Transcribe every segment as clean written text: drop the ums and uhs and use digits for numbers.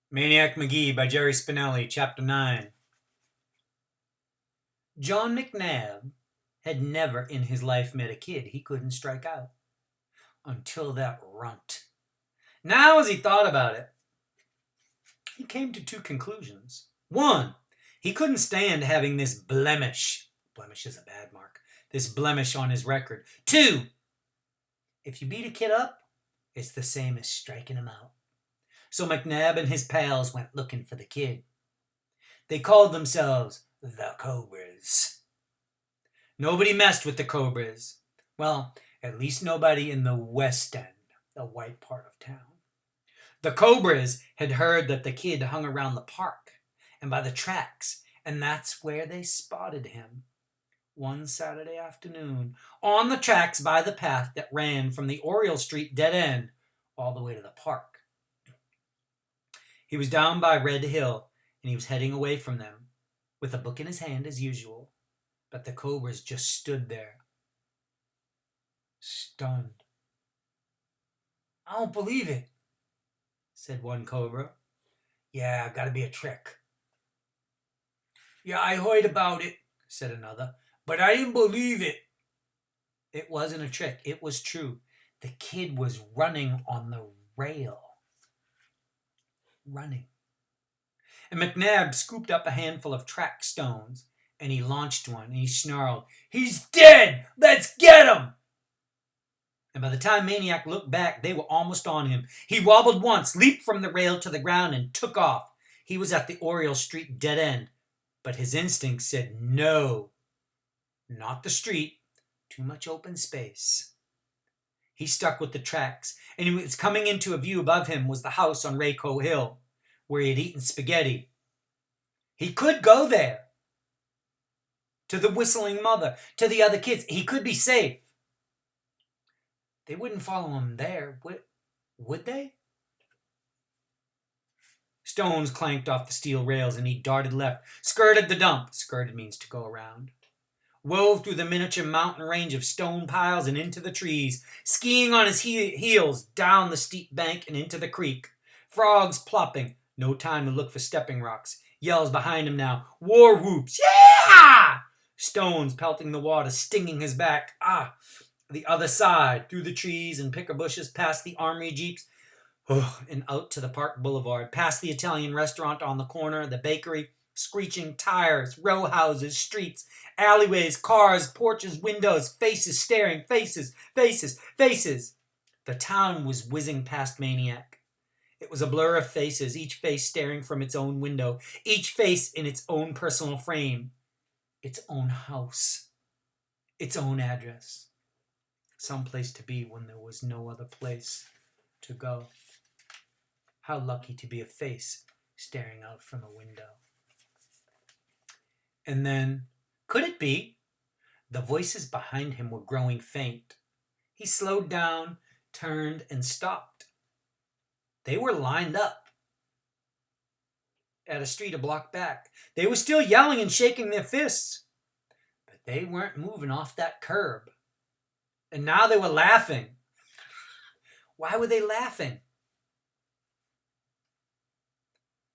Maniac McGee by Jerry Spinelli, Chapter 9. John McNabb had never in his life met a kid he couldn't strike out. Until that runt. Now, as he thought about it, he came to two conclusions. One, he couldn't stand having this blemish. Blemish is a bad mark. This blemish on his record. Two, if you beat a kid up, it's the same as striking him out. So McNabb and his pals went looking for the kid. They called themselves the Cobras. Nobody messed with the Cobras. Well, at least nobody in the West End, the white part of town. The Cobras had heard that the kid hung around the park and by the tracks, and that's where they spotted him. One Saturday afternoon, on the tracks by the path that ran from the Oriole Street dead end all the way to the park. He was down by Red Hill, and he was heading away from them, with a book in his hand as usual. But the Cobras just stood there, stunned. "I don't believe it," said one Cobra. "Yeah, gotta be a trick." "Yeah, I heard about it," said another, "but I didn't believe it." It wasn't a trick, it was true. The kid was running on the rail. Running. And McNabb scooped up a handful of track stones, and he launched one, and he snarled, "He's dead! Let's get him!" And by the time Maniac looked back, they were almost on him. He wobbled once, leaped from the rail to the ground, and took off. He was at the Oriole Street dead end, but his instinct said no. Not the street, too much open space. He stuck with the tracks, and he was coming into a view above him was the house on Rayco Hill, where he had eaten spaghetti. He could go there. To the whistling mother, to the other kids. He could be safe. They wouldn't follow him there, would they? Stones clanked off the steel rails, and he darted left, skirted the dump. Skirted means to go around. Wove through the miniature mountain range of stone piles and into the trees, skiing on his heels down the steep bank and into the creek. Frogs plopping. No time to look for stepping rocks. Yells behind him now. War whoops. Yeah! Stones pelting the water, stinging his back. The other side, through the trees and picker bushes, past the armory jeeps, and out to the park boulevard, past the Italian restaurant on the corner, the bakery, screeching tires, row houses, streets, alleyways, cars, porches, windows, faces staring, faces. The town was whizzing past Maniac. It was a blur of faces, each face staring from its own window, each face in its own personal frame, its own house, its own address. Some place to be when there was no other place to go. How lucky to be a face staring out from a window. And then, could it be? The voices behind him were growing faint. He slowed down, turned, and stopped. They were lined up at a street a block back. They were still yelling and shaking their fists, but they weren't moving off that curb. And now they were laughing. Why were they laughing?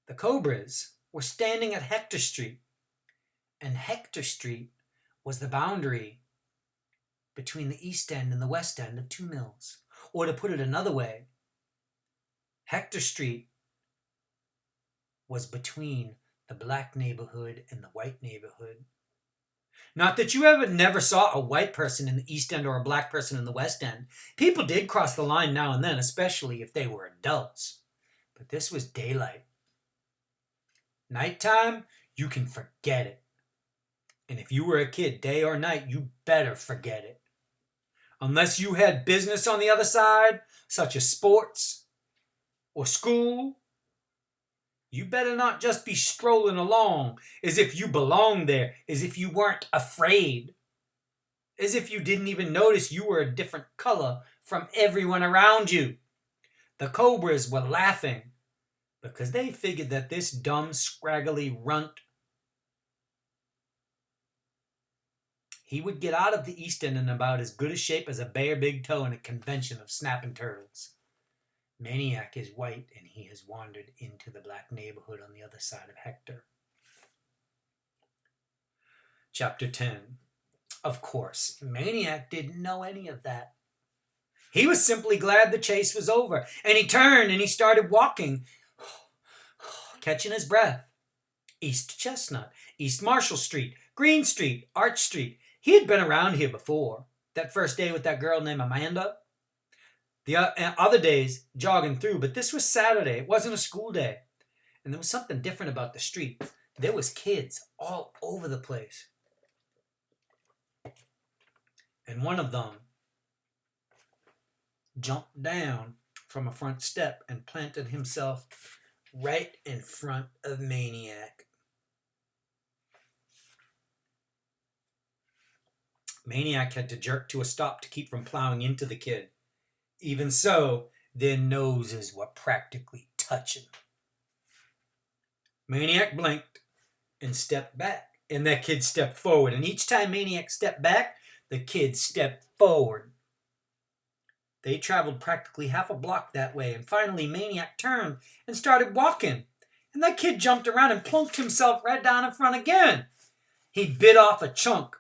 The Cobras were standing at Hector Street, and Hector Street was the boundary between the East End and the West End of Two Mills. Or to put it another way, Hector Street was between the black neighborhood and the white neighborhood. Not that you never saw a white person in the East End or a black person in the West End. People did cross the line now and then, especially if they were adults. But this was daylight. Nighttime, you can forget it. And if you were a kid, day or night, you better forget it. Unless you had business on the other side, such as sports or school, you better not just be strolling along as if you belonged there, as if you weren't afraid, as if you didn't even notice you were a different color from everyone around you. The Cobras were laughing because they figured that this dumb, scraggly runt, he would get out of the East End in about as good a shape as a bare big toe in a convention of snapping turtles. Maniac is white, and he has wandered into the black neighborhood on the other side of Hector. Chapter 10. Of course, Maniac didn't know any of that. He was simply glad the chase was over, and he turned and he started walking, catching his breath. East Chestnut, East Marshall Street, Green Street, Arch Street. He had been around here before. That first day with that girl named Amanda. The other days, jogging through, but this was Saturday. It wasn't a school day. And there was something different about the street. There was kids all over the place. And one of them jumped down from a front step and planted himself right in front of Maniac. Maniac had to jerk to a stop to keep from plowing into the kid. Even so, their noses were practically touching. Maniac blinked and stepped back, and that kid stepped forward. And each time Maniac stepped back, the kid stepped forward. They traveled practically half a block that way, and finally Maniac turned and started walking. And that kid jumped around and plunked himself right down in front again. He bit off a chunk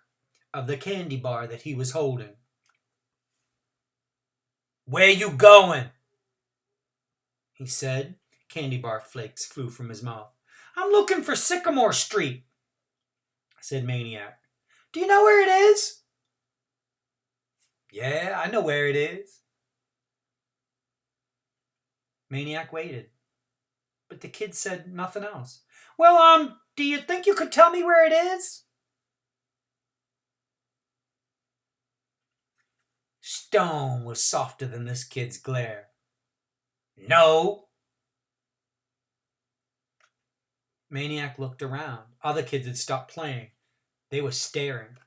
of the candy bar that he was holding. "Where you going?" he said. Candy bar flakes flew from his mouth. "I'm looking for Sycamore Street," said Maniac. "Do you know where it is?" "Yeah, I know where it is." Maniac waited, but the kid said nothing else. "Well, do you think you could tell me where it is?" Stone was softer than this kid's glare. "No." Maniac looked around. Other kids had stopped playing. They were staring.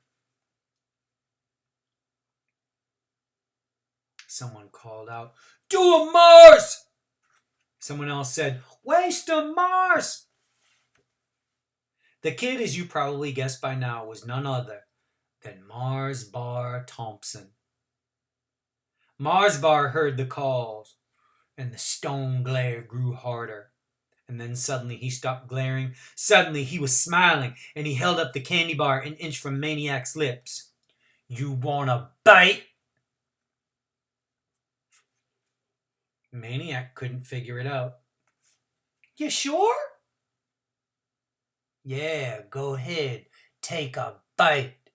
Someone called out, "Do a Mars!" Someone else said, "Waste a Mars!" The kid, as you probably guessed by now, was none other than Mars Bar Thompson. Mars Bar heard the calls, and the stone glare grew harder. And then suddenly he stopped glaring. Suddenly he was smiling, and he held up the candy bar an inch from Maniac's lips. "You want a bite?" Maniac couldn't figure it out. "You sure?" "Yeah, go ahead. Take a bite."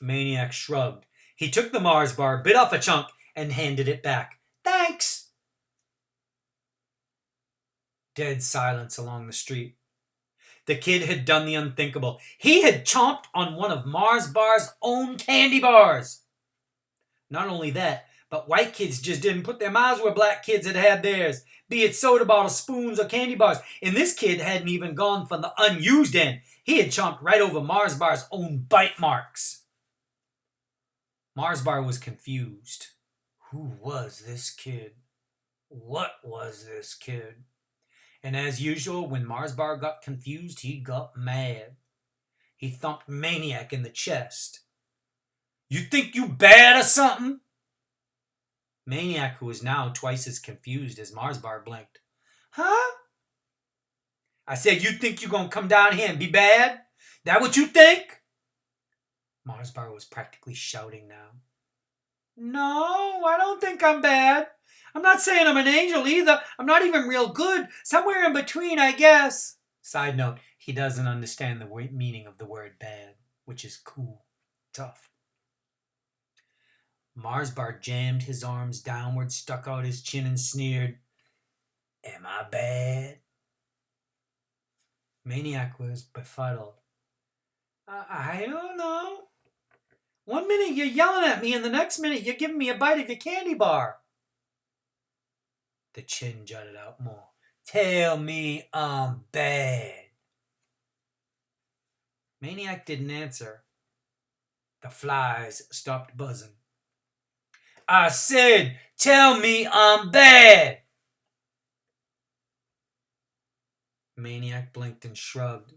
Maniac shrugged. He took the Mars bar, bit off a chunk, and handed it back. "Thanks." Dead silence along the street. The kid had done the unthinkable. He had chomped on one of Mars Bar's own candy bars. Not only that, but white kids just didn't put their mouths where black kids had had theirs, be it soda bottles, spoons, or candy bars. And this kid hadn't even gone for the unused end. He had chomped right over Mars Bar's own bite marks. Mars Bar was confused. Who was this kid? What was this kid? And as usual, when Mars Bar got confused, he got mad. He thumped Maniac in the chest. "You think you bad or something?" Maniac, who was now twice as confused as Mars Bar, blinked. "Huh?" "I said, you think you gonna come down here and be bad? That what you think?" Mars Bar was practically shouting now. "No, I don't think I'm bad. I'm not saying I'm an angel either. I'm not even real good. Somewhere in between, I guess." Side note, he doesn't understand the meaning of the word bad, which is cool, tough. Mars Bar jammed his arms downward, stuck out his chin, and sneered. "Am I bad?" Maniac was befuddled. I don't know. One minute you're yelling at me, and the next minute you're giving me a bite of your candy bar." The chin jutted out more. "Tell me I'm bad." Maniac didn't answer. The flies stopped buzzing. "I said, tell me I'm bad." Maniac blinked and shrugged.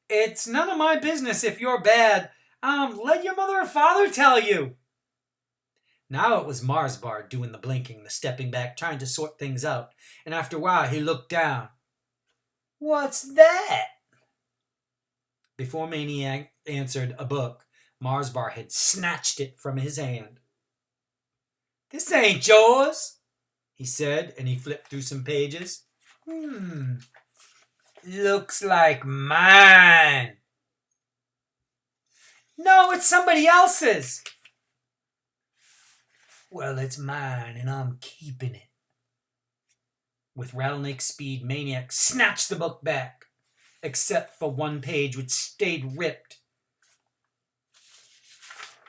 It's none of my business if you're bad. Let your mother or father tell you." Now it was Mars Bar doing the blinking, the stepping back, trying to sort things out. And after a while, he looked down. "What's that?" Before Maniac answered a book, Mars Bar had snatched it from his hand. "This ain't yours," he said, and he flipped through some pages. Looks like mine." "No, it's somebody else's." "Well, it's mine, and I'm keeping it." With rattlesnake speed, Maniac snatched the book back, except for one page which stayed ripped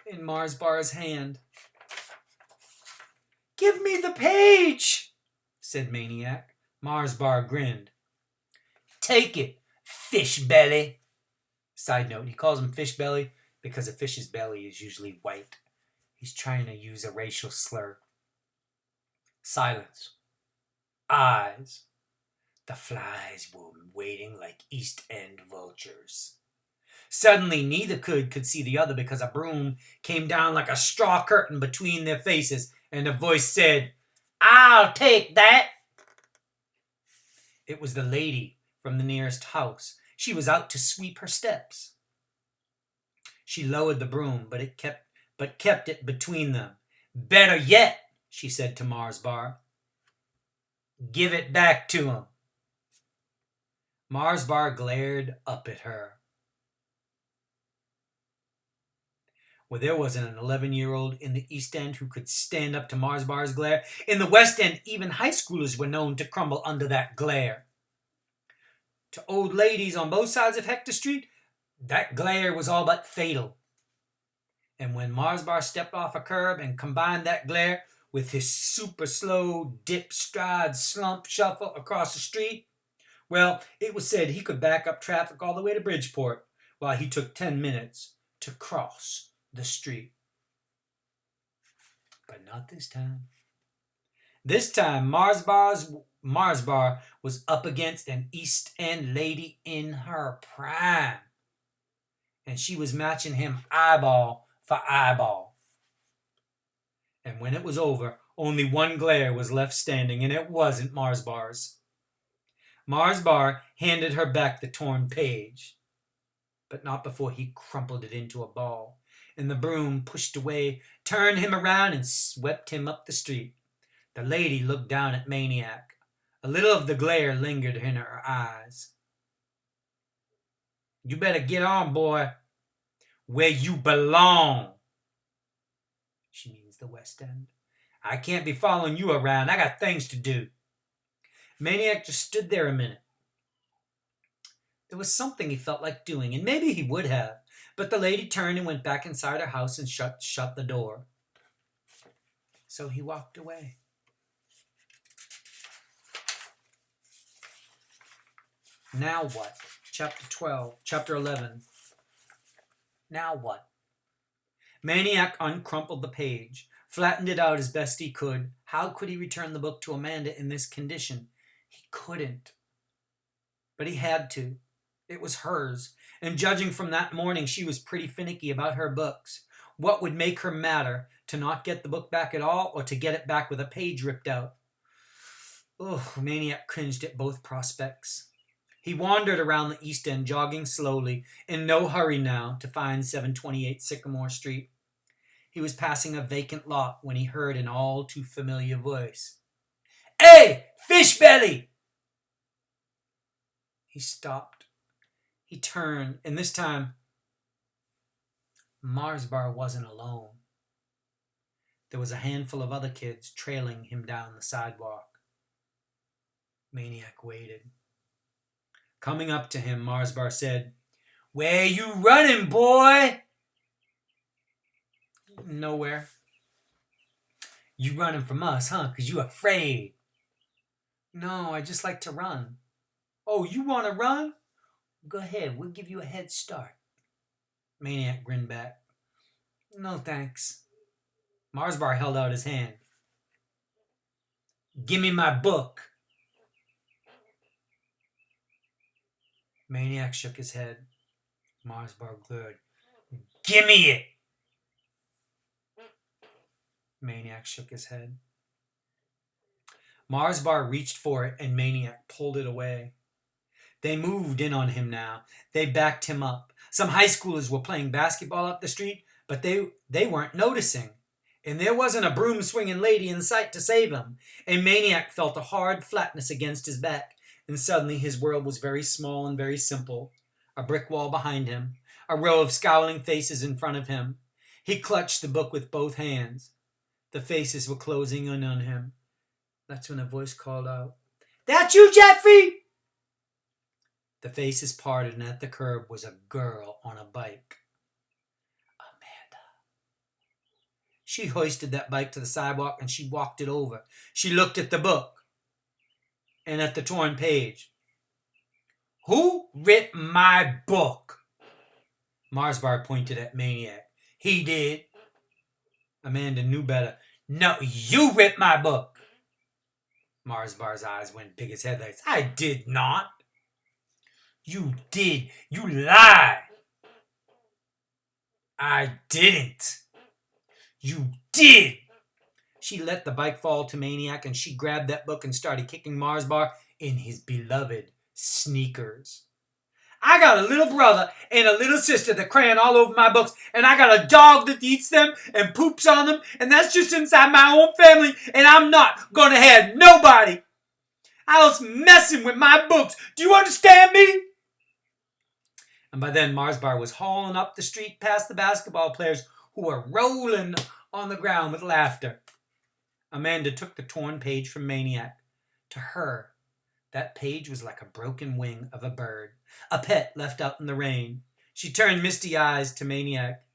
in Mars Bar's hand. "Give me the page," said Maniac. Mars Bar grinned. "Take it, fish belly." Side note, he calls him fish belly because a fish's belly is usually white. He's trying to use a racial slur. Silence. Eyes. The flies were waiting like East End vultures. Suddenly, neither could see the other because a broom came down like a straw curtain between their faces, and a voice said, "I'll take that." It was the lady from the nearest house. She was out to sweep her steps. She lowered the broom, but kept it between them. "Better yet," she said to Mars Bar, "give it back to him." Mars Bar glared up at her. Well, there wasn't an 11-year-old in the East End who could stand up to Mars Bar's glare. In the West End, even high schoolers were known to crumble under that glare. To old ladies on both sides of Hector Street, that glare was all but fatal. And when Mars Bar stepped off a curb and combined that glare with his super slow dip, stride, slump, shuffle across the street, well, it was said he could back up traffic all the way to Bridgeport while he took 10 minutes to cross the street. But not this time. This time, Mars Bar was up against an East End lady in her prime. And she was matching him eyeball for eyeball. And when it was over, only one glare was left standing, and it wasn't Mars Bar's. Mars Bar handed her back the torn page, but not before he crumpled it into a ball, and the broom pushed away, turned him around, and swept him up the street. The lady looked down at Maniac. A little of the glare lingered in her eyes. "You better get on, boy. Where you belong." She means the West End. "I can't be following you around. I got things to do." Maniac just stood there a minute. There was something he felt like doing, and maybe he would have, but the lady turned and went back inside her house and shut the door. So he walked away. Now what? Chapter 11. Now what? Maniac uncrumpled the page, flattened it out as best he could. How could he return the book to Amanda in this condition? He couldn't. But he had to. It was hers, and judging from that morning, she was pretty finicky about her books. What would make her madder, to not get the book back at all, or to get it back with a page ripped out? Maniac cringed at both prospects. He wandered around the East End, jogging slowly, in no hurry now to find 728 Sycamore Street. He was passing a vacant lot when he heard an all too familiar voice. "Hey, fish belly!" He stopped. He turned, and this time, Mars Bar wasn't alone. There was a handful of other kids trailing him down the sidewalk. Maniac waited. Coming up to him, Mars Bar said, "Where you running, boy?" "Nowhere." "You running from us, huh? 'Cause you afraid." "No, I just like to run." "Oh, you want to run? Go ahead, we'll give you a head start." Maniac grinned back. "No, thanks." Mars Bar held out his hand. "Give me my book." Maniac shook his head. Mars Bar glared. "Gimme it." Maniac shook his head. Mars Bar reached for it and Maniac pulled it away. They moved in on him now. They backed him up. Some high schoolers were playing basketball up the street, but they weren't noticing. And there wasn't a broom-swinging lady in sight to save him. And Maniac felt a hard flatness against his back. And suddenly his world was very small and very simple. A brick wall behind him. A row of scowling faces in front of him. He clutched the book with both hands. The faces were closing in on him. That's when a voice called out, "That you, Jeffrey?" The faces parted, and at the curb was a girl on a bike. Amanda. She hoisted that bike to the sidewalk, and she walked it over. She looked at the book and at the torn page. "Who ripped my book?" Mars Bar pointed at Maniac. "He did." Amanda knew better. "No, you ripped my book." Mars Bar's eyes went big as headlights. "I did not." "You did. You lie." "I didn't." "You did." She let the bike fall to Maniac and she grabbed that book and started kicking Mars Bar in his beloved sneakers. "I got a little brother and a little sister that crayon all over my books, and I got a dog that eats them and poops on them, and that's just inside my own family, and I'm not gonna have nobody else messing with my books. Do you understand me?" And by then, Mars Bar was hauling up the street past the basketball players who were rolling on the ground with laughter. Amanda took the torn page from Maniac. To her, that page was like a broken wing of a bird, a pet left out in the rain. She turned misty eyes to Maniac.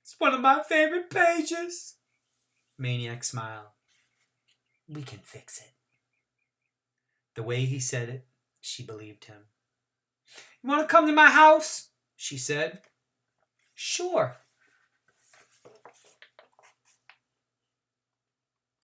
"It's one of my favorite pages." Maniac smiled. "We can fix it." The way he said it, she believed him. "You want to come to my house?" she said. "Sure."